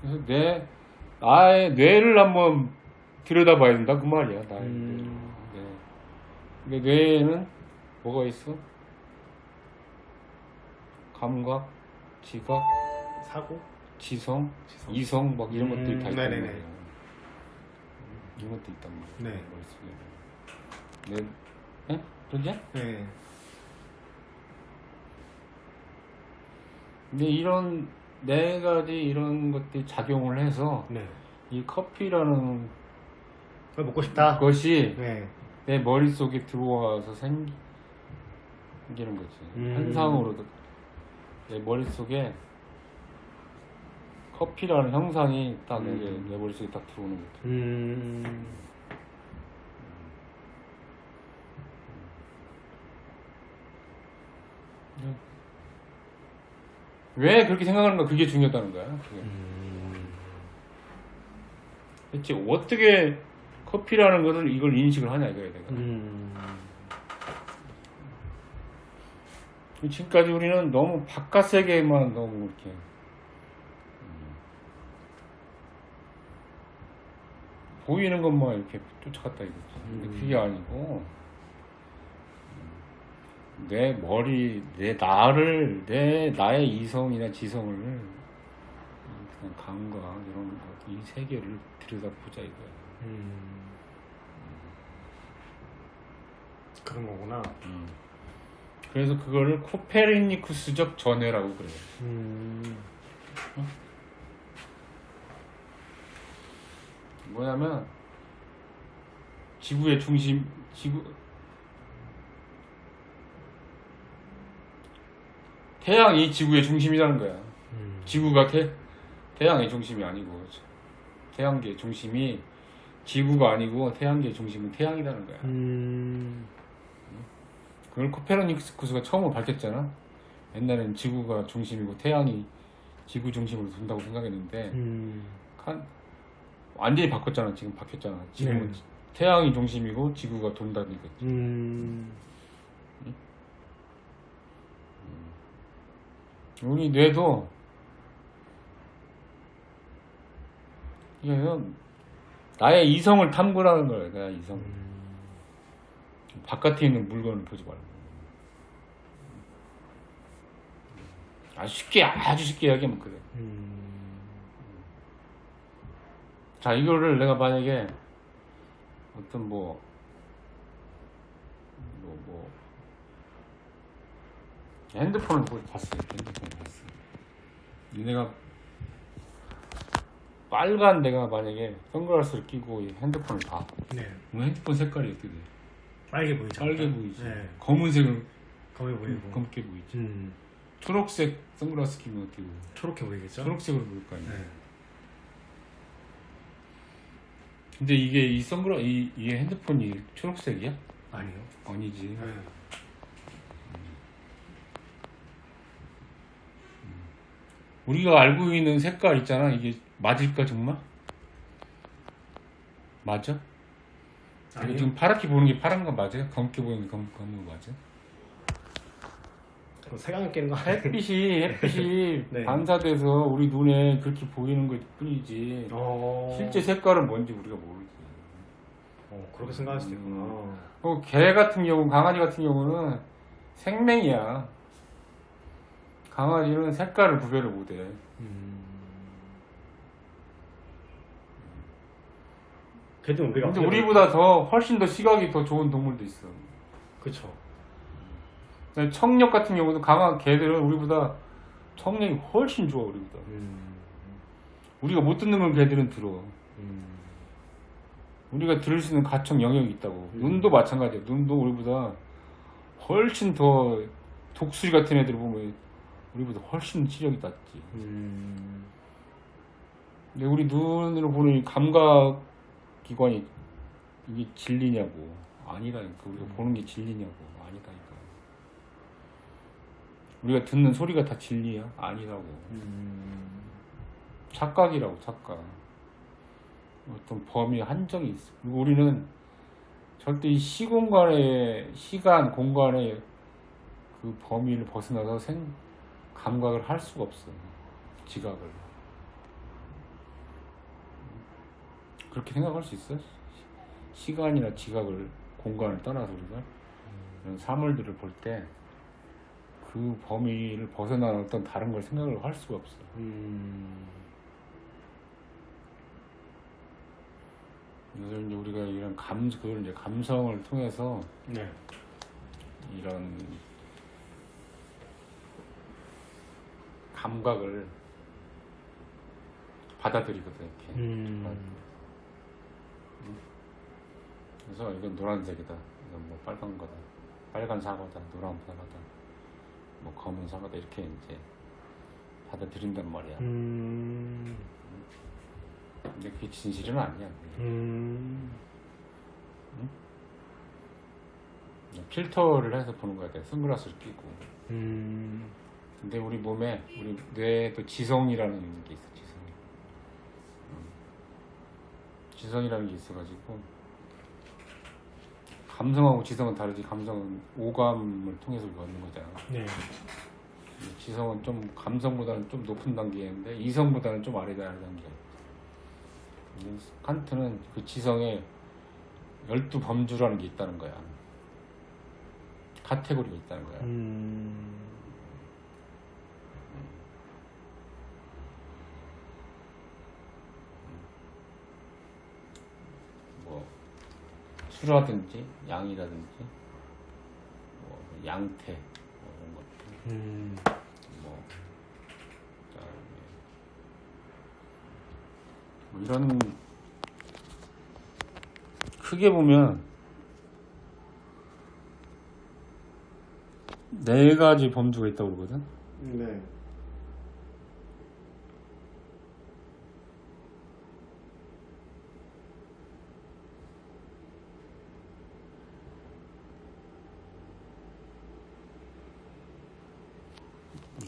그래서 나의 뇌를 한번 들여다봐야 된다 그 말이야. 나의 뇌를. 근데 뇌에는 뭐가 있어? 감각, 지각, 사고, 지성, 이성 막 이런 것들이 다 있단 네네네. 말이야. 이런 것도 있단 말이야. 네. 머릿속에. 네? 그러지? 네. 근데 이런 네 가지 이런 것들이 작용을 해서 네. 이 커피라는 그걸 먹고 싶다. 것이 네. 내 머릿속에 들어와서 생기는 거지. 현상으로도 내 머릿속에 커피라는 형상이 딱 내 머릿속에 딱 들어오는 거지. 왜 그렇게 생각하는가 그게 중요하다는 거야. 그게. 대체 어떻게 커피라는 것을 이걸 인식을 하냐 이거야 내가. 지금까지 우리는 너무 바깥 세계에만 너무 이렇게 보이는 것만 이렇게 쫓아갔다 이거지. 근데 그게 아니고 내 머리, 나의 이성이나 지성을 그냥 감각 이런 거, 이 세계를 들여다보자 이거야. 그런 거구나. 그래서 그거를 코페르니쿠스적 전해라고 그래요. 뭐냐면 지구의 중심, 태양이 지구의 중심이라는 거야. 지구가 태양의 중심이 아니고 태양계의 중심이 지구가 아니고 태양계의 중심은 태양이라는 거야. 그걸 코페르니쿠스가 처음으로 밝혔잖아. 옛날에는 지구가 중심이고 태양이 지구 중심으로 돈다고 생각했는데 완전히 바꿨잖아. 지금 바뀌었잖아. 지금은 태양이 중심이고 지구가 돈다는 거지. 우리 뇌도 이건 나의 이성을 탐구하는 거야. 나의 이성. 바깥에 있는 물건을 보지 말고. 아주 쉽게 이야기하면 그래. 자, 이거를 내가 만약에 어떤 핸드폰을 봤어요. 내가 빨간 내가 만약에 선글라스를 끼고 이 핸드폰을 봐. 네. 그럼 핸드폰 색깔이 어떻게 돼? 빨개 보이죠. 빨개 보이지. 네. 검은색은 검해 보이고. 검게 보이지. 초록색 선글라스 끼면 어떻게 보여? 초록해 보이겠죠? 초록색으로 보일 거 아니야. 네. 근데 이게 이게 핸드폰이 초록색이야? 아니요. 아니지. 네. 우리가 알고 있는 색깔 있잖아. 이게 맞을까 정말? 맞아? 이거 아니요. 지금 파랗게 보는 게 파란 거 맞아요? 검게 보이는 게 검은 거 맞아? 그럼 색안경 끼는 거 아니에요? 햇빛이 네. 반사돼서 우리 눈에 그렇게 보이는 것 뿐이지. 실제 색깔은 뭔지 우리가 모르지. 그렇게 생각할 수도 있구나. 개 같은 경우, 강아지 같은 경우는 생맹이야. 강아지는 색깔을 구별을 못해. 걔도 우리가 근데 어떻게 우리보다 훨씬 더 시각이 더 좋은 동물도 있어. 그쵸. 청력 같은 경우도 강한 개들은 우리보다 청력이 훨씬 좋아. 우리보다. 우리가 못 듣는 걸 개들은 들어. 우리가 들을 수 있는 가청 영역이 있다고. 눈도 마찬가지야. 눈도 우리보다 훨씬 더 독수리 같은 애들 보면 우리보다 훨씬 시력이 낮지. 근데 우리 눈으로 보는 이 감각 기관이 이게 진리냐고. 아니라니까. 우리가 보는 게 진리냐고. 아니다니까. 우리가 듣는 소리가 다 진리야? 아니라고. 착각이라고. 착각. 어떤 범위 한정이 있어. 그리고 우리는 절대 이 시공간의 시간 공간의 그 범위를 벗어나서 감각을 할 수가 없어. 지각을. 그렇게 생각할 수 있어? 시간이나 지각을 공간을 떠나서 우리가 이런 사물들을 볼 때 그 범위를 벗어나는 어떤 다른 걸 생각을 할 수가 없어. 그래서 이제 우리가 이런 그걸 이제 감성을 통해서 네. 이런 감각을 받아들이거든 이렇게. 그래서 이건 노란색이다, 이건 뭐 빨간 거다, 빨간 사과다, 노란 사과다, 뭐 검은 사과다 이렇게 이제 받아들인단 말이야. 근데 그게 진실은 아니야. 필터를 해서 보는 거야. 선글라스를 끼고. 근데 우리 몸에, 우리 뇌에도 지성이라는 게 있어. 지성이라는 게 있어가지고 감성하고 지성은 다르지. 감성은 오감을 통해서 우리가 얻는 거잖아. 네. 지성은 좀 감성보다는 좀 높은 단계인데 이성보다는 좀 아래 단계. 칸트는 그 지성에 12범주라는 게 있다는 거야. 카테고리가 있다는 거야. 뭐 수라든지 양이라든지 뭐 양태 뭐 이런 것들. 뭐 그다음에 뭐 이런 크게 보면 4가지 범주가 있다고 그러거든. 네.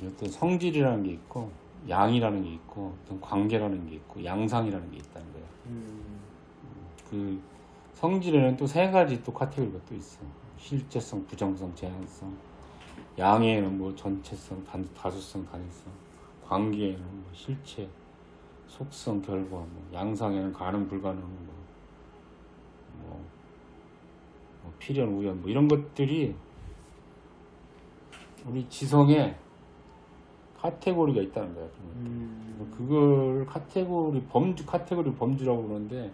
어떤 성질이라는 게 있고 양이라는 게 있고 어떤 관계라는 게 있고 양상이라는 게 있다는 거야. 그 성질에는 또 3가지 또 카테고리가 또 있어. 실제성, 부정성, 제한성. 양에는 뭐 전체성, 다수성, 단일성. 관계에는 뭐 실체, 속성, 결과. 뭐 양상에는 가능, 불가능. 뭐 필연, 우연. 뭐 이런 것들이 우리 지성에 카테고리가 있다는 거야. 그걸 카테고리 범주라고 그러는데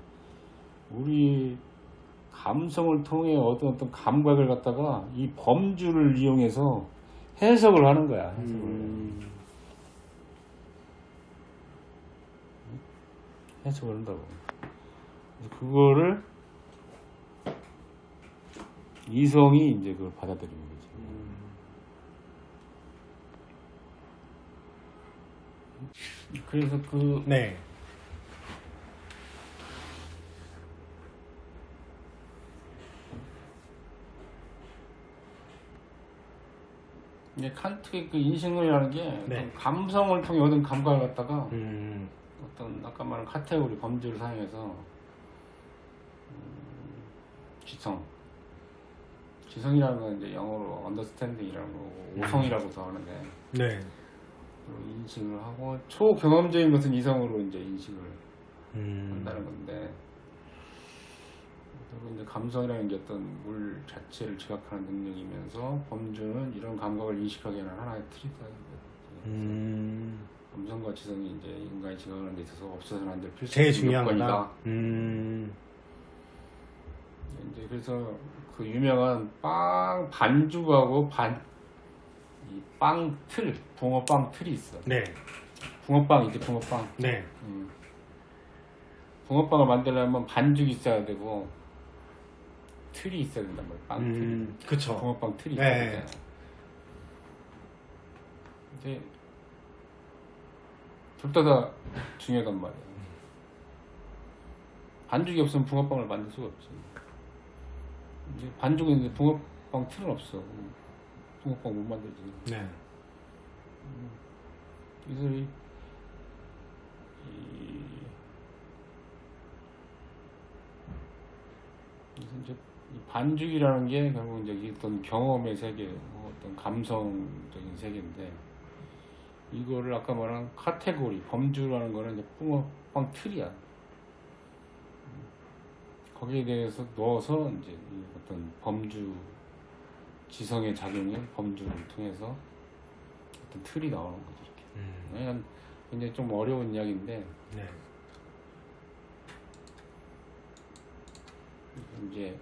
우리 감성을 통해 어떤 감각을 갖다가 이 범주를 이용해서 해석을 하는 거야. 해석을 한다고. 그거를 이성이 이제 그걸 받아들이는 거지. 그래서 네. 이제 칸트의 그 인식론이라는 게 네. 어떤 감성을 통해 얻은 감각을 갖다가 어떤 아까 말한 카테고리 범주를 사용해서 지성이라는 건 이제 영어로 understanding이라는 거고 오성이라고도 하는데 네. 인식을 하고 초경험적인 것은 이성으로 이제 인식을 한다는 건데 그리고 이제 감성이라는 게 어떤 물 자체를 지각하는 능력이면서 범주는 이런 감각을 인식하게 하는 하나의 틀이다. 감성과 지성이 이제 인간이 지각하는 데 있어서 없어서는 안 될 제일 필수적인 중요한 요건이다. 거다. 이제 그래서 그 유명한 빵 반죽하고 이 빵 틀, 붕어빵 틀이 있어. 네. 붕어빵 이제 붕어빵. 네. 붕어빵을 만들려면 반죽이 있어야 되고 틀이 있어야 된단 말이야. 빵 틀. 그쵸. 붕어빵 틀이 네. 있어야 되잖아. 근데 둘 다 중요하단 말이야. 반죽이 없으면 붕어빵을 만들 수가 없지. 이제 반죽이 있는데 붕어빵 틀은 없어. 붕어빵 못 만들지. 네. 그래서 그래서 이제 이 반죽이라는 게 결국 이제 어떤 경험의 세계, 어떤 감성적인 세계인데 이거를 아까 말한 카테고리, 범주라는 거는 이제 붕어빵 틀이야. 거기에 대해서 넣어서 이제 이 어떤 범주 지성의 작용인 범주를 통해서 어떤 틀이 나오는 거죠. 이렇게. 굉장히 좀 어려운 이야기인데 네. 이제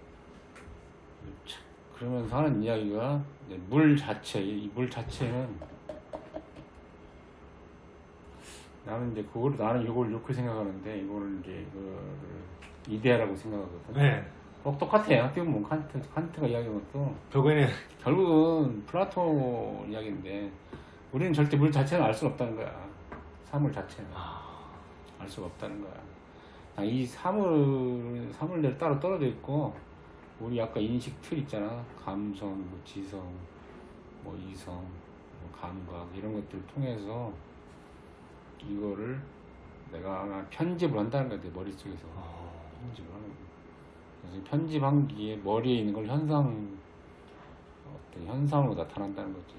그러면서 하는 이야기가 이제 물 자체, 이 물 자체는 나는 이걸 이렇게 생각하는데 이거는 이제 이데아라고 생각하거든. 네. 똑같아요. 어떻게 보면 칸트가 이야기한 것도 결국은 플라톤 이야기인데 우리는 절대 물 자체는 알 수 없다는 거야. 사물 자체는 알 수가 없다는 거야. 이 사물들 따로 떨어져 있고 우리 아까 인식 틀 있잖아. 감성, 뭐 지성, 뭐 이성, 뭐 감각 이런 것들을 통해서 이거를 내가 편집을 한다는 거야. 내 머릿속에서 편집을 하는 거야. 그래서 편집한 게 머리에 있는 걸 어떤 현상으로 나타난다는 거지.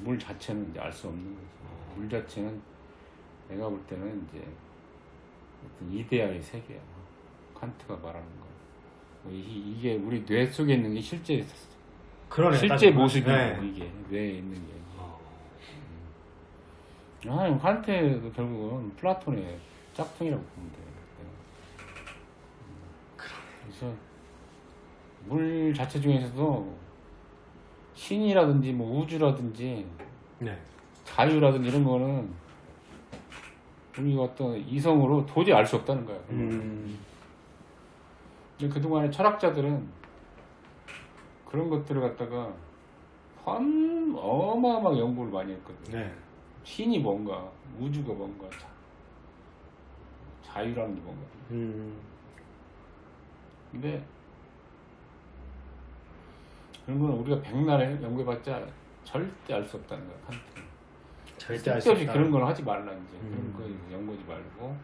물 자체는 이제 알 수 없는 거지. 물 자체는 내가 볼 때는 이제 어떤 이데아의 세계야. 칸트가 말하는 거. 이게 우리 뇌 속에 있는 게 실제 모습이고 이게 뇌에 있는 게. 칸트도 결국은 플라톤의 짝퉁이라고 보면 돼. 그래서 물 자체 중에서도 신이라든지 뭐 우주라든지 자유라든지 이런 거는 우리가 어떤 이성으로 도저히 알 수 없다는 거야. 근데 그동안에 철학자들은 그런 것들을 갖다가 어마어마하게 연구를 많이 했거든. 신이 뭔가, 우주가 뭔가, 자유라는 게 뭔가. 근데 그런 건 우리가 백날에 연구해봤자 절대 알 수 없다는 거야. 칸트는. 절대 알 수 없다. 쓸데없이 그런 걸 하지 말라 이제. 그런 거 연구하지 말고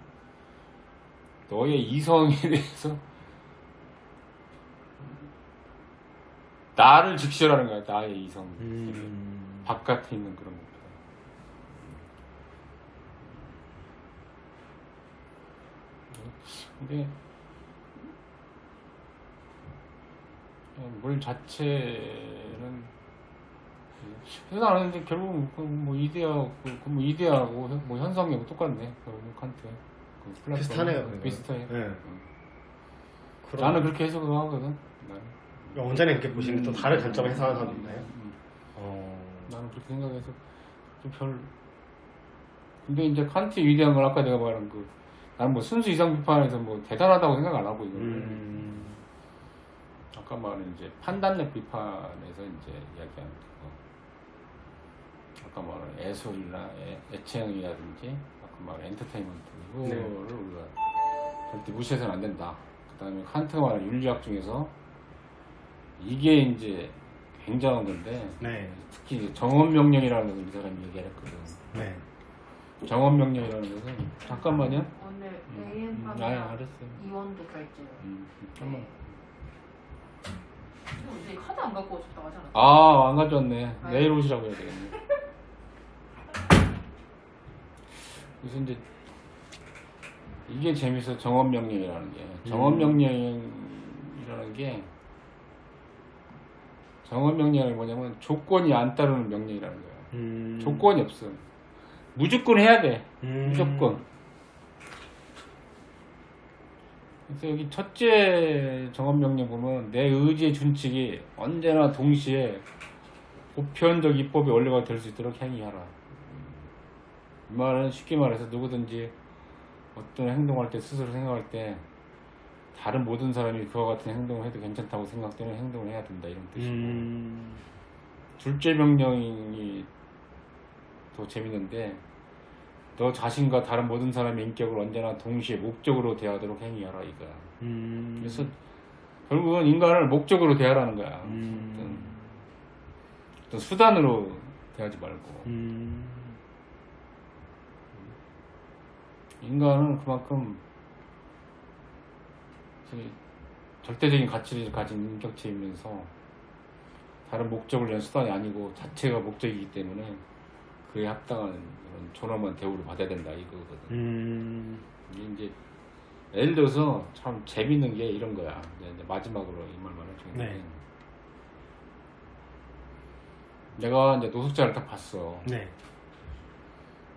너의 이성에 대해서 나를 직시하라는 거야. 나의 이성. 바깥에 있는 그런 것보다. 근데 물 자체는 그래서 나는 이제 결국 뭐 이데아하고 뭐 현상하고 똑같네. 칸트. 플라톤. 비슷하네요. 비슷해. 네. 나는 그렇게 해석을 하거든. 원장님 그렇게 보시는 또 다른 관점을 해석하는 사람도 있나요? 나는 그렇게 생각해서 좀 근데 이제 칸트의 위대한 걸 아까 내가 말한 나는 뭐 순수 이성 비판에서 뭐 대단하다고 생각 안 하고 이거를 아까 말한 이제 판단력 비판에서 이제 이야기하는 거. 아까 말한 예술이나 애체형이라든지 아까 말한 엔터테인먼트 이거를 네. 우리가 절대 무시해서는 안 된다. 그 다음에 칸트가 말한 윤리학 중에서 이게 이제 굉장한 건데 네. 특히 이제 정언명령이라는 걸 이 사람이 얘기했거든. 네. 정언명령이라는 것은 잠깐만요. 오늘 AM 아, 하면 알았어요. 이원도 결제요. 잠깐만. 근데 카드 안 갖고 오셨다고 하지 않았어요? 아, 안 가져왔네. 내일 오시라고 해야 되겠네. 그래서 이제 이게 재밌어. 정언명령이라는 게. 정언명령이라는 게 정언명령이 뭐냐면 조건이 안 따르는 명령이라는 거야. 조건이 없어. 무조건 해야 돼. 무조건. 그래서 여기 첫째 정언명령 보면 내 의지의 준칙이 언제나 동시에 보편적 입법의 원리가 될 수 있도록 행위하라. 이 말은 쉽게 말해서 누구든지 어떤 행동할 때 스스로 생각할 때 다른 모든 사람이 그와 같은 행동을 해도 괜찮다고 생각되는 행동을 해야 된다 이런 뜻이고 둘째 명령이 더 재밌는데 너 자신과 다른 모든 사람의 인격을 언제나 동시에 목적으로 대하도록 행위하라 이거야. 그래서 결국은 인간을 목적으로 대하라는 거야. 어떤 수단으로 대하지 말고 인간은 그만큼 절대적인 가치를 가진 인격체이면서 다른 목적을 위한 수단이 아니고 자체가 목적이기 때문에 그에 합당한 그런 존엄한 대우를 받아야 된다 이거거든. 이게 이제 예를 들어서 참 재밌는 게 이런 거야. 이제 마지막으로 이 말만 해주는데 네. 내가 이제 노숙자를 딱 봤어. 네.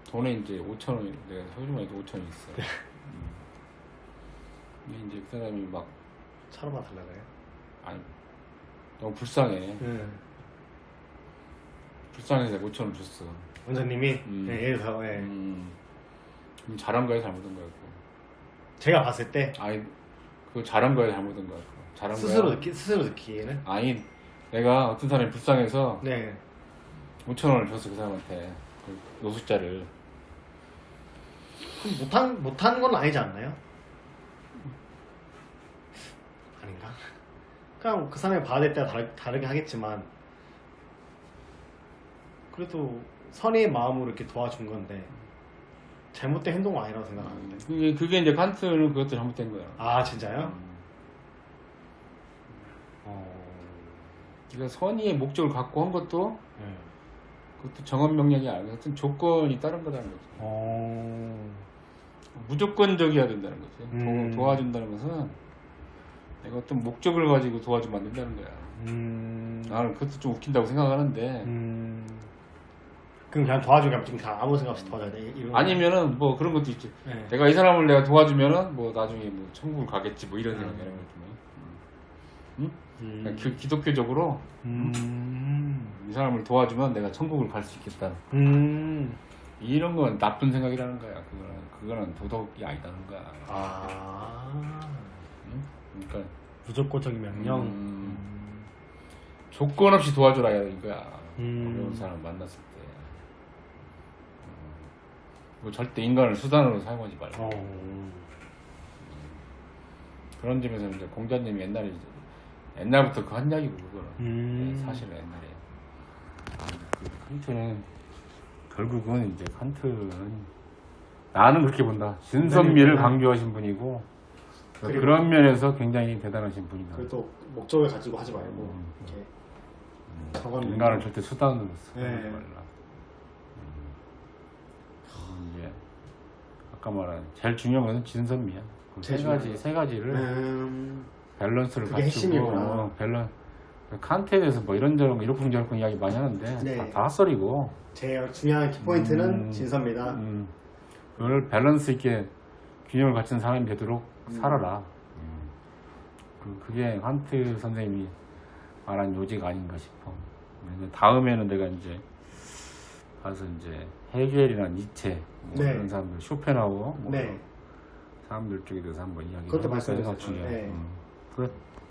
돈에 이제 5,000원, 내가 소중한 게 5,000원 있어. 근데 이제 그 사람이 막 차로만 달라고요? 아니 너무 불쌍해. 불쌍해서 내가 5,000원 줬어. 원장님이 네, 예를 들어 예. 그럼 잘한 거야 잘못한 거야? 그거? 제가 봤을 때 아니 그거 잘한 거야 잘못한 거야? 그거? 잘한 거야? 스스로 느끼기에는 아니 내가 어떤 사람이 불쌍해서 네. 5,000원을 줬어 그 사람한테 그 노숙자를. 그럼 못한 건 아니지 않나요? 아닌가? 그냥 그 사람이 봐야 될 때가 다르게 하겠지만 그래도 선의의 마음으로 이렇게 도와준 건데 잘못된 행동은 아니라고 생각하는데. 그게 이제 칸트는 그것도 잘못된 거야. 아 진짜요? 그러니까 선의의 목적을 갖고 한 것도 네. 그것도 정언명령이 아니라 어떤 조건이 다른 거라는 거지. 무조건적이어야 된다는 거지. 도와준다는 것은 내가 어떤 목적을 가지고 도와주면 안 된다는 거야. 나는 그것도 좀 웃긴다고 생각하는데 그럼 그냥 도와주면 좀 아무 생각 없이 도와줘야 돼? 이런 아니면은 뭐 그런 것도 있지. 네. 내가 이 사람을 내가 도와주면은 뭐 나중에 뭐 천국을 가겠지 뭐 이런 생각이라는 거지. 응? 그냥 기독교적으로 이 사람을 도와주면 내가 천국을 갈 수 있겠다. 이런 건 나쁜 생각이라는 거야. 그거는 도덕이 아니다는 거야. 응? 그러니까 무조건적인 명령. 조건 없이 도와줘라 이거야. 어려운 사람 만났을 때. 뭐 절대 인간을 수단으로 사용하지 말고. 그런 점에서 이제 공자님이 옛날부터 그 한 이야기고 그거는 사실은 옛날에. 칸트는 결국은 이제 칸트는 나는 그렇게 본다. 진선미를 강조하신 분이고 그런 면에서 굉장히 대단하신 분이다. 그래도 목적을 가지고 하지 말고 이렇게 인간을 절대 수단으로 쓰지 네. 말라. 이제 아까 말한 제일 중요한 것은 진선미야. 그 세 가지를 밸런스를 그게 핵심이구나. 밸런스. 칸트에 대해서 뭐 이런저런 이러쿵저러쿵 이야기 많이 하는데 네. 다 헛소리고. 제일 중요한 키포인트는 진선미다. 그걸 밸런스 있게 균형을 갖춘 사람이 되도록 살아라. 그게 칸트 선생님이 말한 요지가 아닌가 싶어. 다음에는 내가 이제 가서 이제 헤겔이나 니체 뭐 네. 그런 사람들 쇼펜하우어 뭐 네. 사람들 쪽에 대해서 한번 이야기를 그것도 해볼 말씀해 생각 주세요. 중이야. 네. 그래.